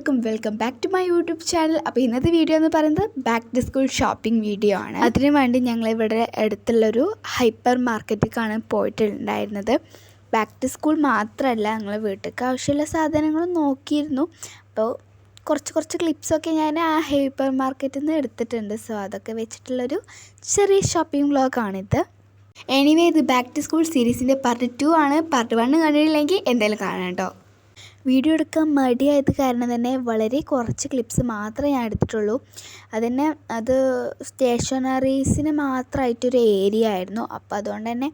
എല്ലാവർക്കും welcome back to my YouTube channel. അപ്പോൾ ഇന്നത്തെ വീഡിയോ എന്ന് പറയുന്നത് back to school shopping video ആണ്. അതിനു വേണ്ടി ഞങ്ങളിവിടെ അടുത്തുള്ളൊരു ഹൈപ്പർ മാർക്കറ്റിലേക്കാണ് പോയിട്ടുണ്ടായിരുന്നത്. ബാക്ക് ടു സ്കൂൾ മാത്രമല്ല, ഞങ്ങൾ വീട്ടിലേക്ക് ആവശ്യമുള്ള സാധനങ്ങളും നോക്കിയിരുന്നു. അപ്പോൾ കുറച്ച് ക്ലിപ്സൊക്കെ ഞാൻ ആ ഹൈപ്പർ മാർക്കറ്റിൽ നിന്ന് എടുത്തിട്ടുണ്ട്. സോ അതൊക്കെ വെച്ചിട്ടുള്ളൊരു ചെറിയ ഷോപ്പിംഗ് വ്ളോഗാണിത്. എനിവേ, ഇത് ബാക്ക് ടു സ്കൂൾ സീരീസിൻ്റെ പാർട്ട് 2 ആണ്. പാർട്ട് 1 കണ്ടിട്ടില്ലെങ്കിൽ എന്തായാലും കാണാം കേട്ടോ. വീഡിയോ എടുക്കാൻ മടിയായത് കാരണം തന്നെ വളരെ കുറച്ച് ക്ലിപ്സ് മാത്രമേ ഞാൻ എടുത്തിട്ടുള്ളൂ. അത് സ്റ്റേഷനറീസിന് മാത്രമായിട്ടൊരു ഏരിയ ആയിരുന്നു. അപ്പോൾ അതുകൊണ്ട് തന്നെ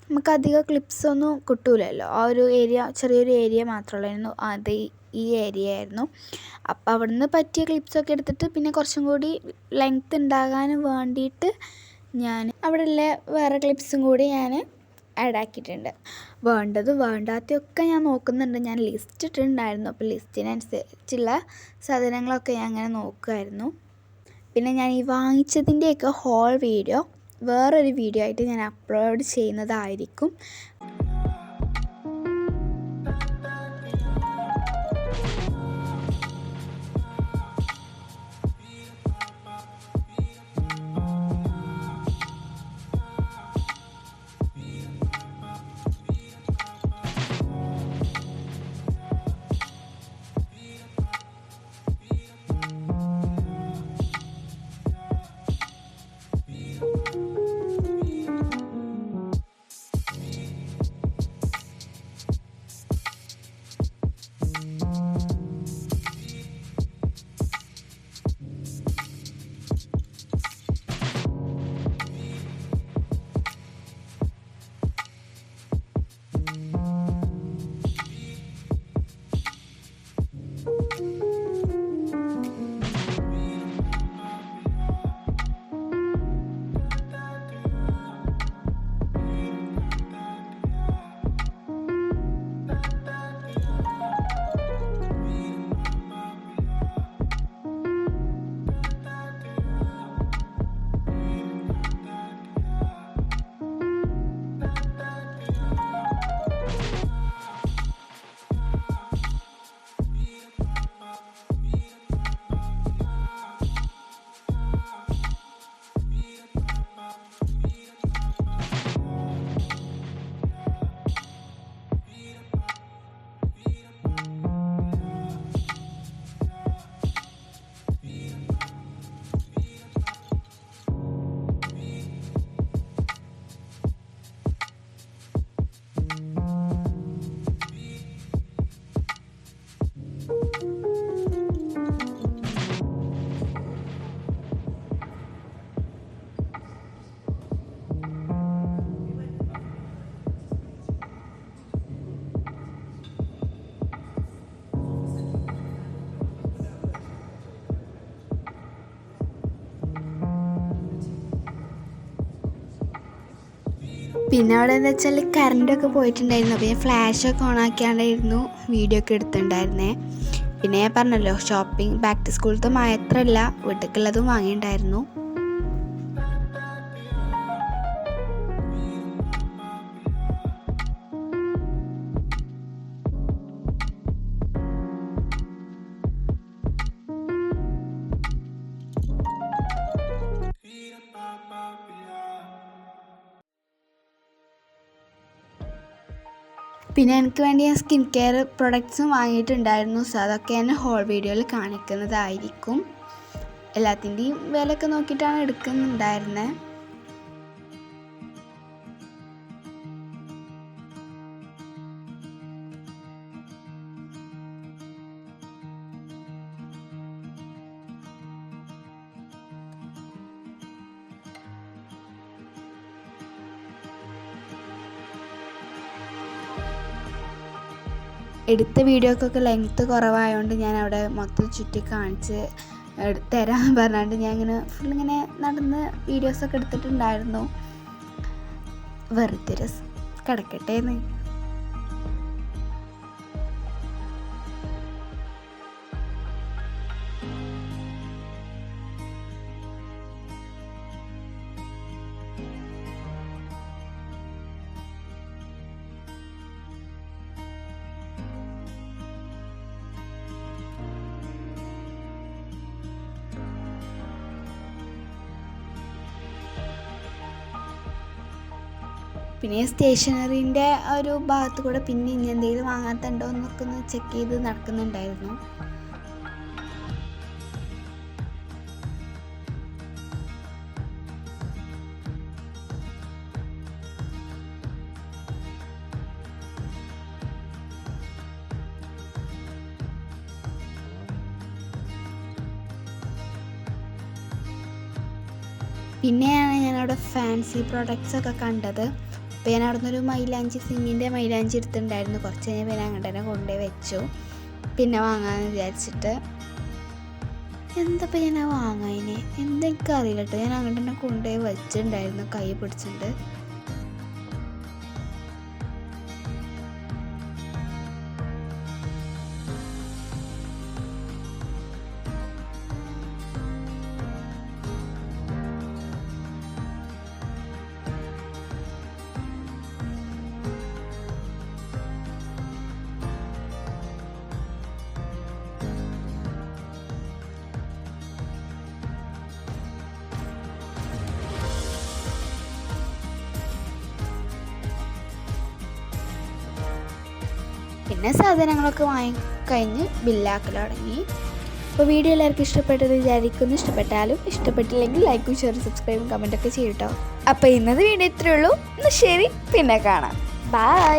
നമുക്കധികം ക്ലിപ്സൊന്നും കിട്ടൂലല്ലോ. ആ ഒരു ഏരിയ, ചെറിയൊരു ഏരിയ മാത്രമുള്ളായിരുന്നു. അത് ഈ ഏരിയ ആയിരുന്നു. അപ്പോൾ അവിടുന്ന് പറ്റിയ ക്ലിപ്സൊക്കെ എടുത്തിട്ട് പിന്നെ കുറച്ചും കൂടി ലെങ്ത് ഉണ്ടാകാൻ വേണ്ടിയിട്ട് ഞാൻ അവിടെയുള്ള വേറെ ക്ലിപ്സും കൂടി ഞാൻ ആഡാക്കിയിട്ടുണ്ട്. വേണ്ടതും വേണ്ടാത്തതൊക്കെ ഞാൻ നോക്കുന്നുണ്ട്. ഞാൻ ലിസ്റ്റ് ഇട്ടിട്ടുണ്ടായിരുന്നു. അപ്പോൾ ലിസ്റ്റിനനുസരിച്ചുള്ള സാധനങ്ങളൊക്കെ ഞാൻ അങ്ങനെ നോക്കുമായിരുന്നു. പിന്നെ ഞാൻ ഈ വാങ്ങിച്ചതിൻ്റെയൊക്കെ ഹോൾ വീഡിയോ വേറൊരു വീഡിയോ ആയിട്ട് ഞാൻ അപ്ലോഡ് ചെയ്യുന്നതായിരിക്കും. പിന്നെ അവിടെ എന്താ വെച്ചാൽ കറണ്ടൊക്കെ പോയിട്ടുണ്ടായിരുന്നു. അപ്പോൾ ഞാൻ ഫ്ലാഷൊക്കെ ഓണാക്കിയാണ്ടായിരുന്നു വീഡിയോ ഒക്കെ എടുത്തിട്ടുണ്ടായിരുന്നേ. പിന്നെ ഞാൻ പറഞ്ഞല്ലോ, ഷോപ്പിംഗ് ബാക്ക് ടു സ്കൂളത്തെ മാത്രമല്ല, വീട്ടിലേക്കുള്ളതും വാങ്ങിയിട്ടുണ്ടായിരുന്നു. പിന്നെ എനിക്ക് വേണ്ടി ഞാൻ സ്കിൻ കെയർ പ്രൊഡക്ട്സും വാങ്ങിയിട്ടുണ്ടായിരുന്നു. സോ അതൊക്കെ ഞാൻ ഹോൾ വീഡിയോയിൽ കാണിക്കുന്നതായിരിക്കും. എല്ലാത്തിൻ്റെയും വിലയൊക്കെ നോക്കിയിട്ടാണ് എടുക്കുന്നുണ്ടായിരുന്നത്. എടുത്ത വീഡിയോക്കൊക്കെ ലെങ്ത്ത് കുറവായതുകൊണ്ട് ഞാൻ അവിടെ മൊത്തം ചുറ്റി കാണിച്ച് തരാമെന്ന് പറഞ്ഞുകൊണ്ട് ഞാൻ ഇങ്ങനെ ഫുള്ളിങ്ങനെ നടന്ന് വീഡിയോസൊക്കെ എടുത്തിട്ടുണ്ടായിരുന്നു. വെറുതെ രസം കിടക്കട്ടേന്ന്. പിന്നെ സ്റ്റേഷനറീൻ്റെ ഒരു ഭാഗത്ത് കൂടെ പിന്നെ ഇനി എന്തെങ്കിലും വാങ്ങാത്തുണ്ടോ എന്നൊക്കെ ഒന്ന് ചെക്ക് ചെയ്ത് നടക്കുന്നുണ്ടായിരുന്നു. പിന്നെയാണ് ഞാനവിടെ ഫാൻസി പ്രോഡക്റ്റ്സ് ഒക്കെ കണ്ടത്. അപ്പോൾ ഞാൻ അവിടെ നിന്നൊരു മൈലാഞ്ചി സിങ്ങിൻ്റെ മൈലാഞ്ചി എടുത്തിട്ടുണ്ടായിരുന്നു. കുറച്ച് കഴിഞ്ഞ് പിന്നെ അങ്ങോട്ട് തന്നെ കൊണ്ടുപോയി വെച്ചു. പിന്നെ വാങ്ങാമെന്ന് വിചാരിച്ചിട്ട് എന്തപ്പോൾ ഞാൻ വാങ്ങാതിനെ എന്തെനിക്ക് അറിയില്ല കേട്ടോ. ഞാൻ അങ്ങോട്ട് തന്നെ കൊണ്ടുപോയി വെച്ചിട്ടുണ്ടായിരുന്നു, കൈ പിടിച്ചിട്ടുണ്ട്. പിന്നെ സാധനങ്ങളൊക്കെ വാങ്ങിക്കഴിഞ്ഞ് ബില്ലാക്കൽ തുടങ്ങി. അപ്പോൾ വീഡിയോ എല്ലാവർക്കും ഇഷ്ടപ്പെട്ടത് വിചാരിക്കുന്നു. ഇഷ്ടപ്പെട്ടാലും ഇഷ്ടപ്പെട്ടില്ലെങ്കിൽ ലൈക്കും ഷെയറും സബ്സ്ക്രൈബും കമൻറ്റൊക്കെ ചെയ്യട്ടോ. അപ്പോൾ ഇന്നത്തെ വീഡിയോ ഇത്രയേ ഉള്ളൂ. എന്നാൽ ശരി, പിന്നെ കാണാം. ബൈ.